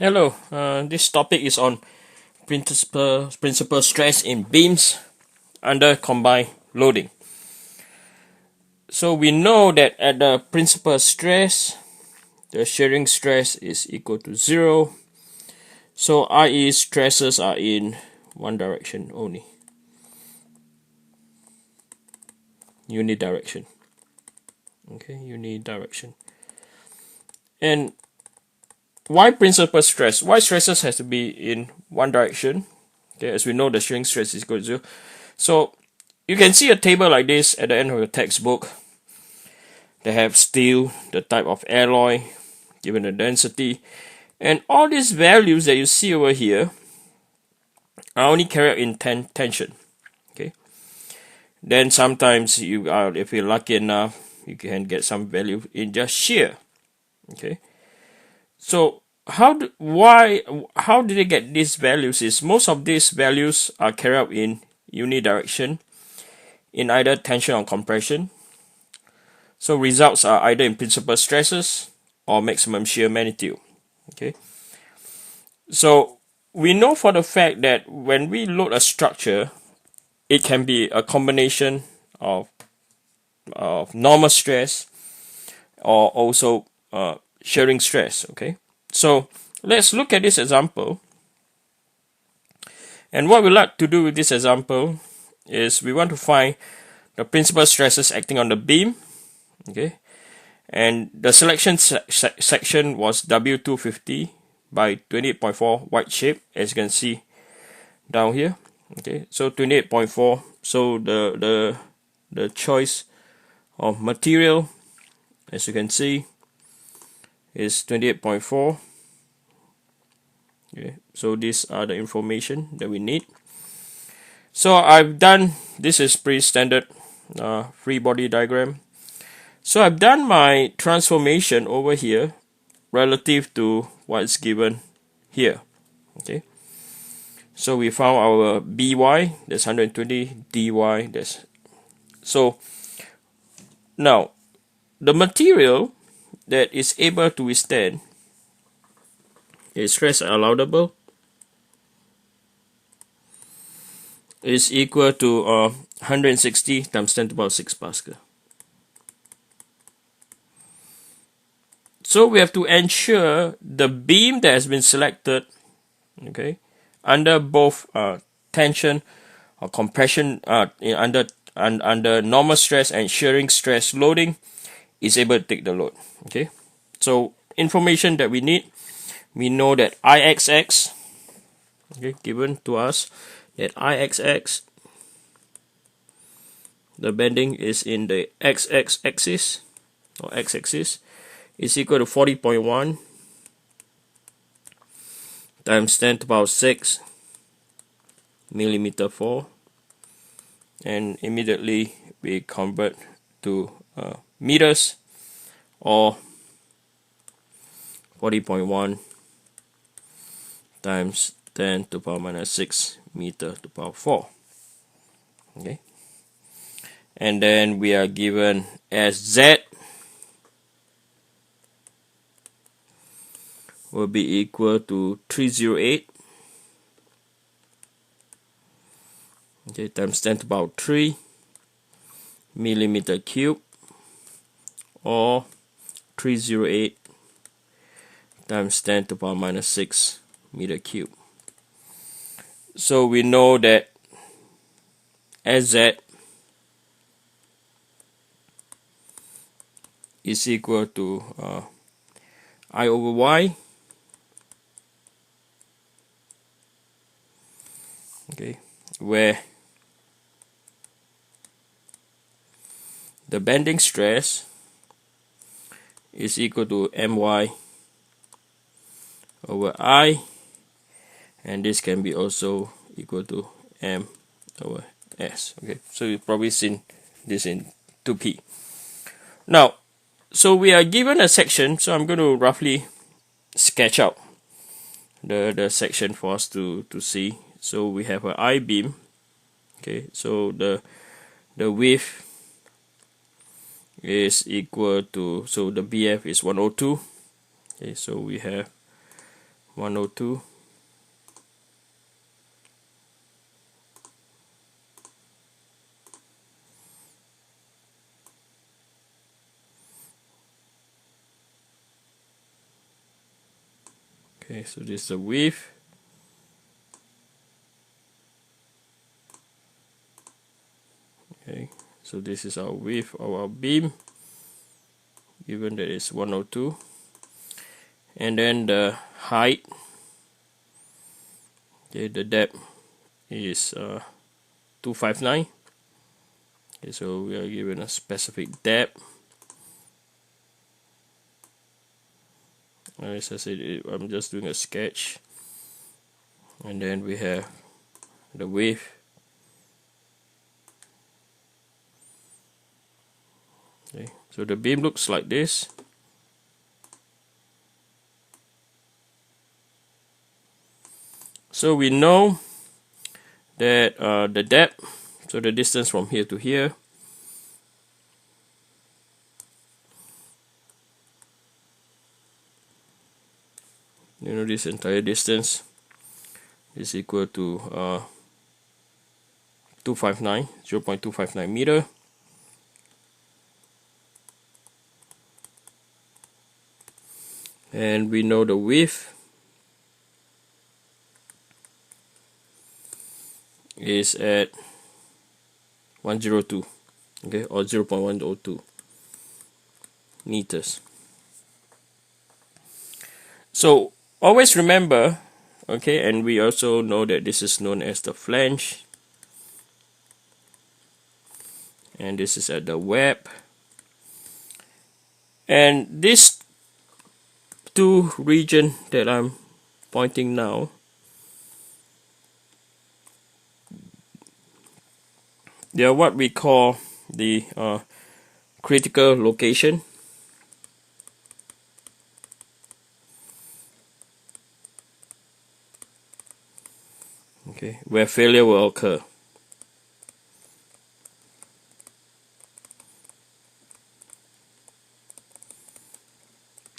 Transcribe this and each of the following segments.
Hello, this topic is on principal stress in beams under combined loading. So we know that at the principal stress, the shearing stress is equal to 0. So i.e. stresses are in one direction only, unidirection. Okay, unidirection. And why principal stress? Why stresses has to be in one direction? Okay, as we know, the shearing stress is equal to 0. So you can see a table like this at the end of your textbook. They have steel, the type of alloy, given the density, and all these values that you see over here are only carried out in tension. Okay. Then sometimes if you're lucky enough, you can get some value in just shear. Okay. So how did they get these values? Is most of these values are carried out in unidirection, in either tension or compression. So results are either in principal stresses or maximum shear magnitude. Okay. So we know for the fact that when we load a structure, it can be a combination of normal stress or also shearing stress. Okay. So let's look at this example. And what we like to do with this example is we want to find the principal stresses acting on the beam. Okay, and the selection section was W250 by 28.4 white shape, as you can see down here. Okay, so 28.4. So the choice of material, as you can see, is 28.4. Okay, so these are the information that we need. So I've done, this is pretty standard free body diagram. So I've done my transformation over here relative to what's given here. Okay. So we found our by, that's 120, dy, that's so now the material that is able to withstand a stress allowable is equal to 160 times 10 to the power 6 Pascal. So we have to ensure the beam that has been selected, okay, under both tension or compression, under normal stress and shearing stress loading, is able to take the load. Okay, so information that we need, we know that IXX, okay, given to us that IXX, the bending is in the XX axis or X axis, is equal to 40.1 times 10 to the power 6 millimeter 4, and immediately we convert to meters, or 40.1 times 10 to the power minus 6 meter to the power 4. Okay, and then we are given as Z will be equal to 308, okay, times 10 to the power 3 millimeter cube, or 308 times 10 to the power minus 6 meter cube. So we know that SZ is equal to I over Y, okay, where the bending stress is equal to My over I, and this can be also equal to M over S. Okay, so you've probably seen this in 2P. Now, so we are given a section, so I'm going to roughly sketch out the section for us to see. So we have an I beam. Okay, so the width is equal to, so the BF is 102. Okay, so we have 102. Okay, so this is the width. Okay, so this is our width of our beam, given that it's 102. And then the height, okay, the depth is 259. Okay, so we are given a specific depth. As I said, I'm just doing a sketch. And then we have the width. Okay, so the beam looks like this. So we know that the depth, so the distance from here to here, you know, this entire distance is equal to 0.259 meter. And we know the width is at 102, okay, or 0.102 meters. So always remember, okay, and we also know that this is known as the flange, and this is at the web, and this two region that I'm pointing now, they are what we call the critical location. Okay, where failure will occur.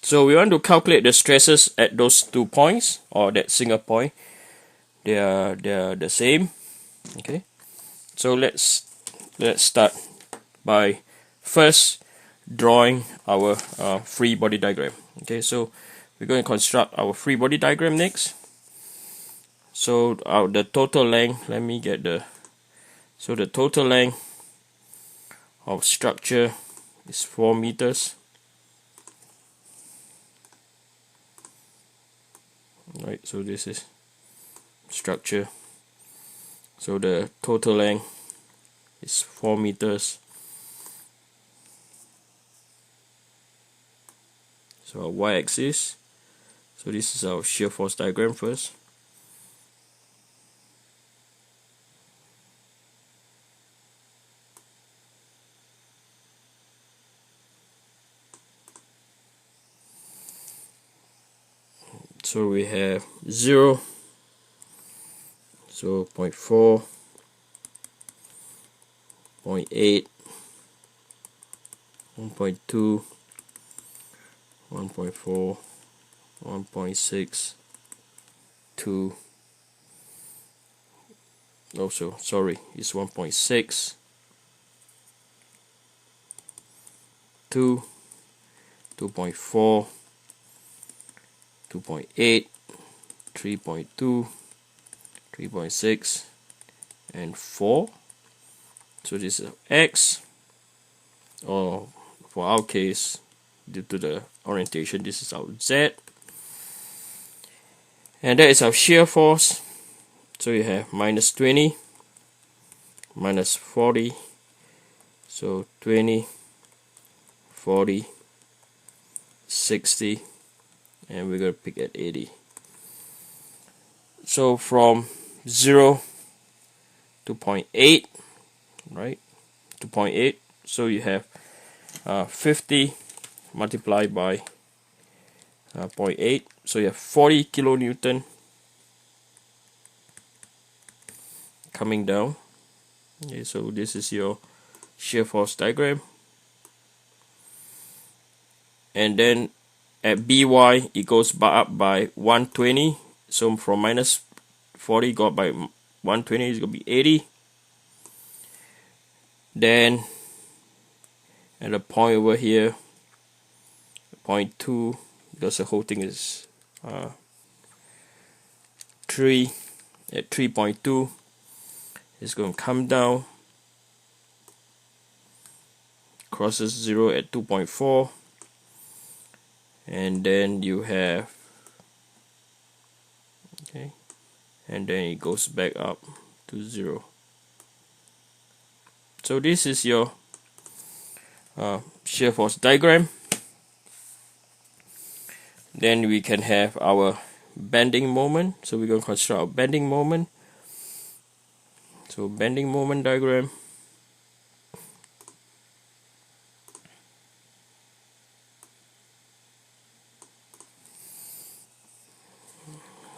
So we want to calculate the stresses at those 2 points, or that single point. They are the same. Okay, so let's start by first drawing our free body diagram. Okay, so we're going to construct our free body diagram next. So the total length, let me get the total length of structure is 4 meters. Right, so this is structure. So the total length is 4 meters. So our y-axis. So this is our shear force diagram first. So we have 0, so 0.4, 0.8, 1.2, 1.4, 1.6, 2. Also, sorry, it's 1.6, 2, 2.4, 2.8, 3.2, 3.6, and 4. So this is X, or for our case, due to the orientation, this is our Z. And that is our shear force. So you have -20, -40, so 20, 40, 60, and we're going to pick at 80. So from 0 to 0.8, right, to 0.8, so you have 50 multiplied by 0.8, so you have 40 kilonewton coming down. Okay, so this is your shear force diagram. And then at BY it goes up by 120, so from minus 40 go up by 120 is going to be 80. Then at a point over here, point 2, because the whole thing is 3, at 3.2 it's going to come down, crosses 0 at 2.4, and then you have, okay, and then it goes back up to 0. So this is your shear force diagram. Then we can have our bending moment. So we're going to construct a bending moment. So bending moment diagram.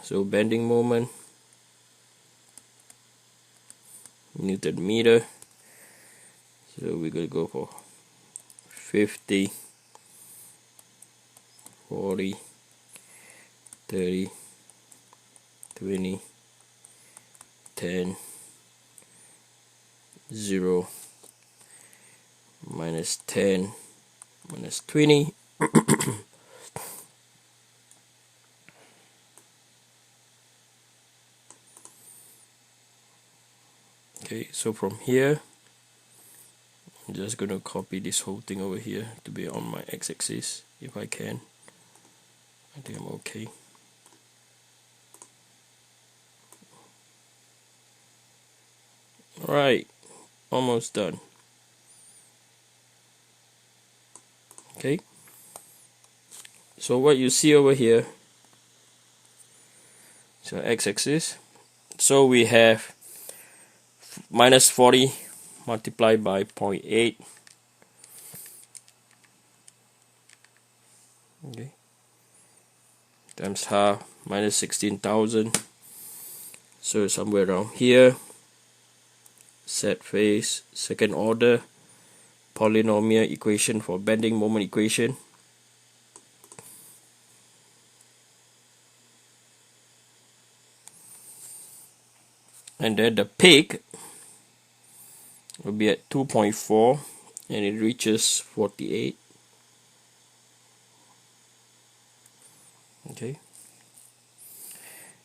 So bending moment, Newton meter. So we're going to go for 50, 40, 30, 20, 10, 0, minus 10, minus 20. Okay, so from here, I'm just going to copy this whole thing over here to be on my x-axis if I can. I think I'm okay. Alright, almost done. Okay, so what you see over here, so x-axis, so we have minus 40 multiplied by 0.8, okay, times half, minus 16,000, so somewhere around here. Set phase, second order polynomial equation for bending moment equation. And then the peak will be at 2.4 and it reaches 48. Okay.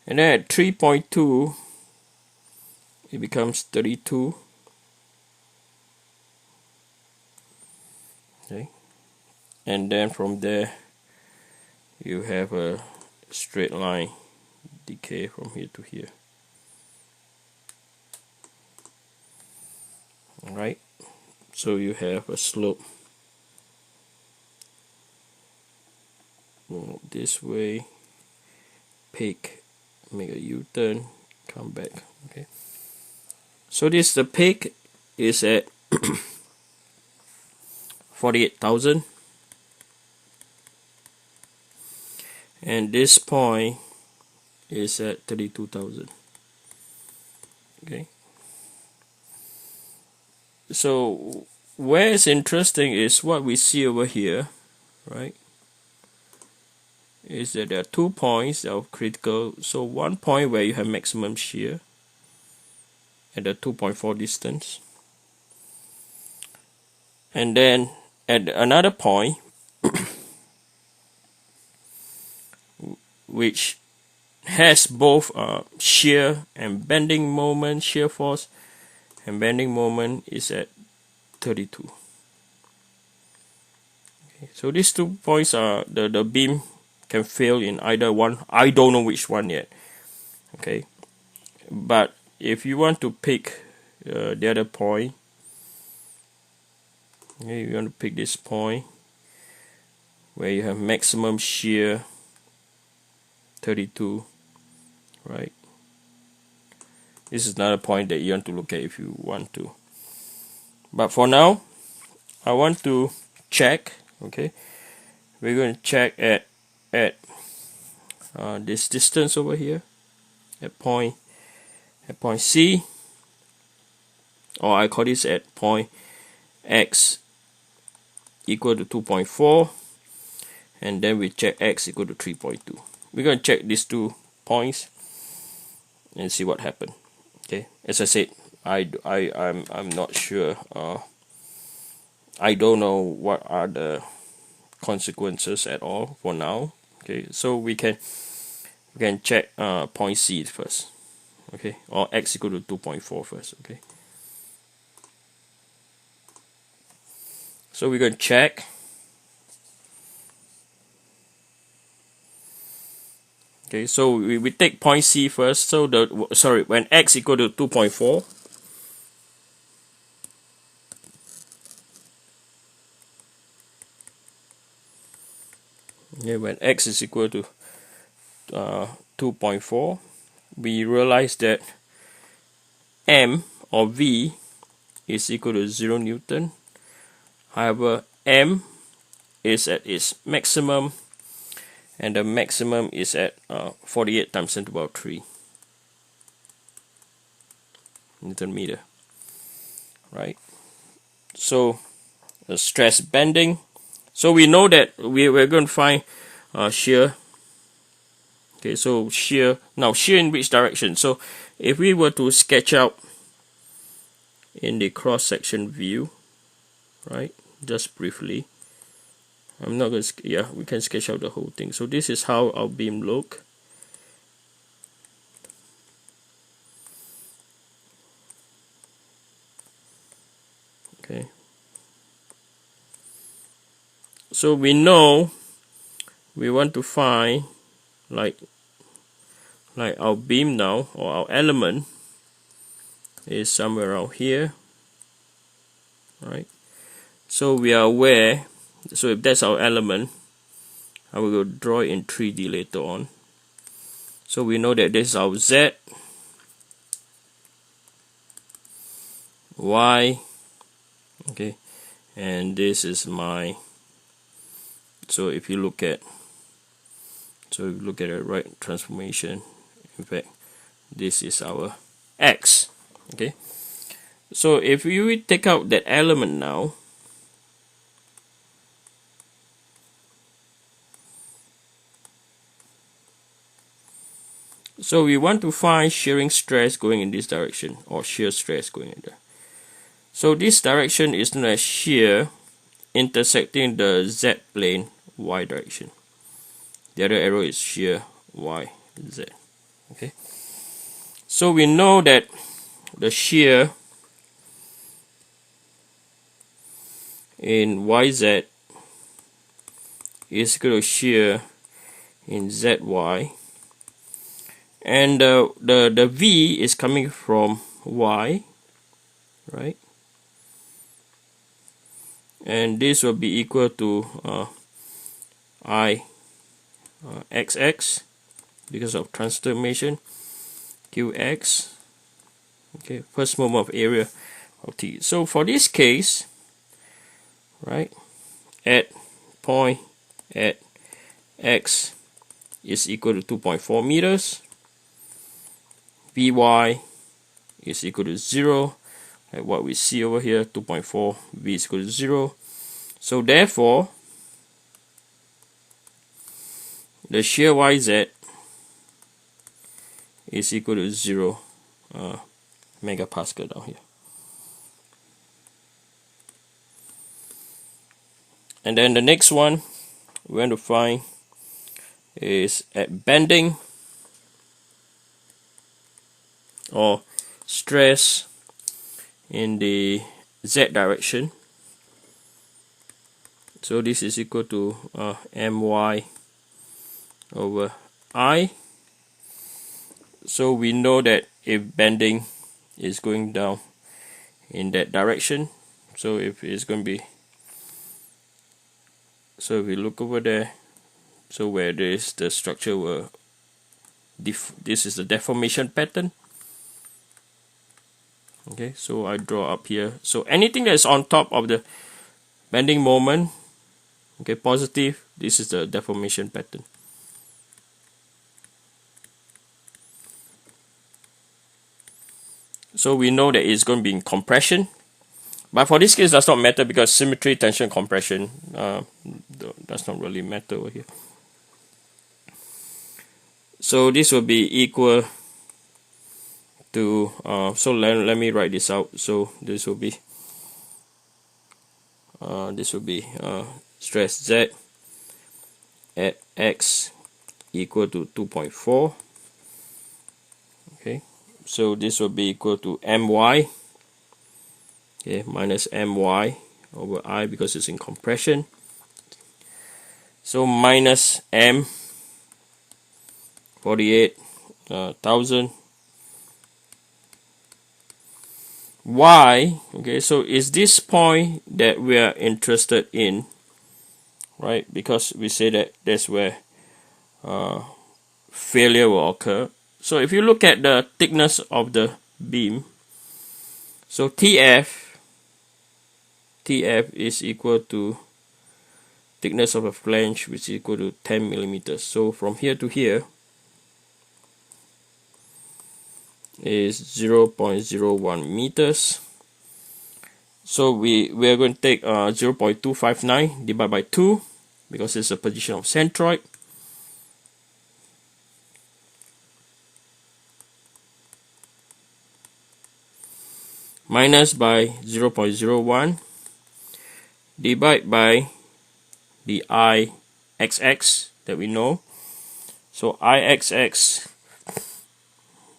And then at 3.2 it becomes 32. Okay. And then from there you have a straight line decay from here to here. Alright, so you have a slope this way, peak, make a U-turn, come back. Okay, so this, the peak is at 48,000 and this point is at 32,000. Okay, so where it's interesting is what we see over here, right, is that there are 2 points that are critical. So one point where you have maximum shear at the 2.4 distance, and then at another point which has both shear and bending moment, shear force and bending moment is at 32. Okay, so these 2 points are the beam can fail in either one. I don't know which one yet. Okay, but if you want to pick the other point, okay, you want to pick this point where you have maximum shear 32, right? This is another point that you want to look at if you want to. But for now, I want to check. Okay, we're going to check at this distance over here at point C, or I call this at point X equal to 2.4, and then we check x equal to 3.2. We're going to check these 2 points and see what happened. Okay, as I said, I'm not sure. I don't know what are the consequences at all for now. Okay, so we can check point C first. Okay, or x equal to 2.4 first. Okay, so we're going to check. Okay, so we take point C first. So when x equal to 2.4, okay, when x is equal to 2.4, we realize that m or v is equal to 0 Newton. However, m is at its maximum, and the maximum is at 48 times 10 to the power 3 Newton meter. Right. So the stress bending. So we know that we're going to find shear. Okay, so shear. Now shear in which direction? So if we were to sketch out in the cross-section view, right, just briefly, I'm not going to, yeah, we can sketch out the whole thing. So this is how our beam look. Okay. So we know we want to find like our beam now, or our element is somewhere around here, right? So we are aware, so if that's our element, I will go draw it in 3D later on. So we know that this is our Z, Y, okay, and this is my, so if you look at, so if you look at a right transformation, in fact, this is our X, okay. So if we take out that element now, so we want to find shearing stress going in this direction, or shear stress going in there. So this direction is known as shear intersecting the Z plane Y direction. The other arrow is shear Y, Z. Okay. So we know that the shear in YZ is equal to shear in ZY, and the V is coming from Y, right? And this will be equal to XX because of transformation, QX, okay, first moment of area of T. So for this case, right, at point at X is equal to 2.4 meters, Vy is equal to 0, like what we see over here, 2.4, V is equal to 0. So therefore, the shear YZ is equal to 0 megapascal down here. And then the next one we want to find is at bending, or stress in the Z direction. So this is equal to my over I. So we know that if bending is going down in that direction, so if it's going to be, so if we look over there, so where there is the structure where this is the deformation pattern. Okay, so I draw up here. So anything that is on top of the bending moment, okay, positive, this is the deformation pattern. So we know that it's going to be in compression, but for this case it does not matter because symmetry, tension, compression does not really matter over here. So this will be equal to so let me write this out. So this will be stress Z at x equal to 2.4. Okay, so this will be equal to my, okay, minus my over I because it's in compression. So minus m 48,000 y. Okay, so is this point that we are interested in, right? Because we say that that's where failure will occur. So if you look at the thickness of the beam, so TF is equal to thickness of a flange, which is equal to 10 millimeters. So from here to here is 0.01 meters. So we are going to take 0.259 divided by 2 because it's a position of centroid. Minus by 0.01 divide by the IXX that we know. So IXX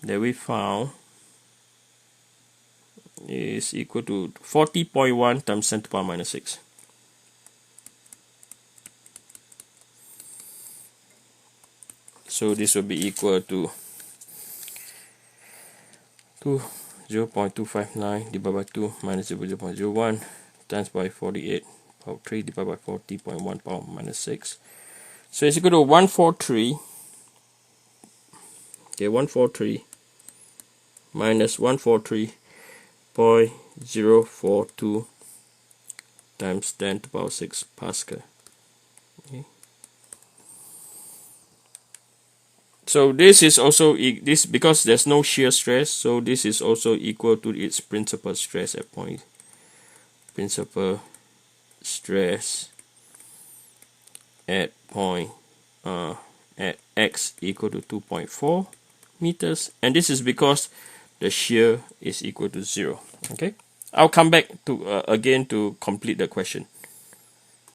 that we found is equal to 40.1 times 10 to the power minus 6. So this will be equal to 0.259 divided by 2 minus 0.01 times by 48 power 3 divided by 40.1 power minus 6. So it's equal to 143. Okay, 143 minus 143.042 times 10 to the power 6 Pascal. Okay. So this is also this because there's no shear stress, so this is also equal to its principal stress at point. Principal stress at point at x equal to 2.4 meters, and this is because the shear is equal to 0. Okay, I'll come back to again to complete the question.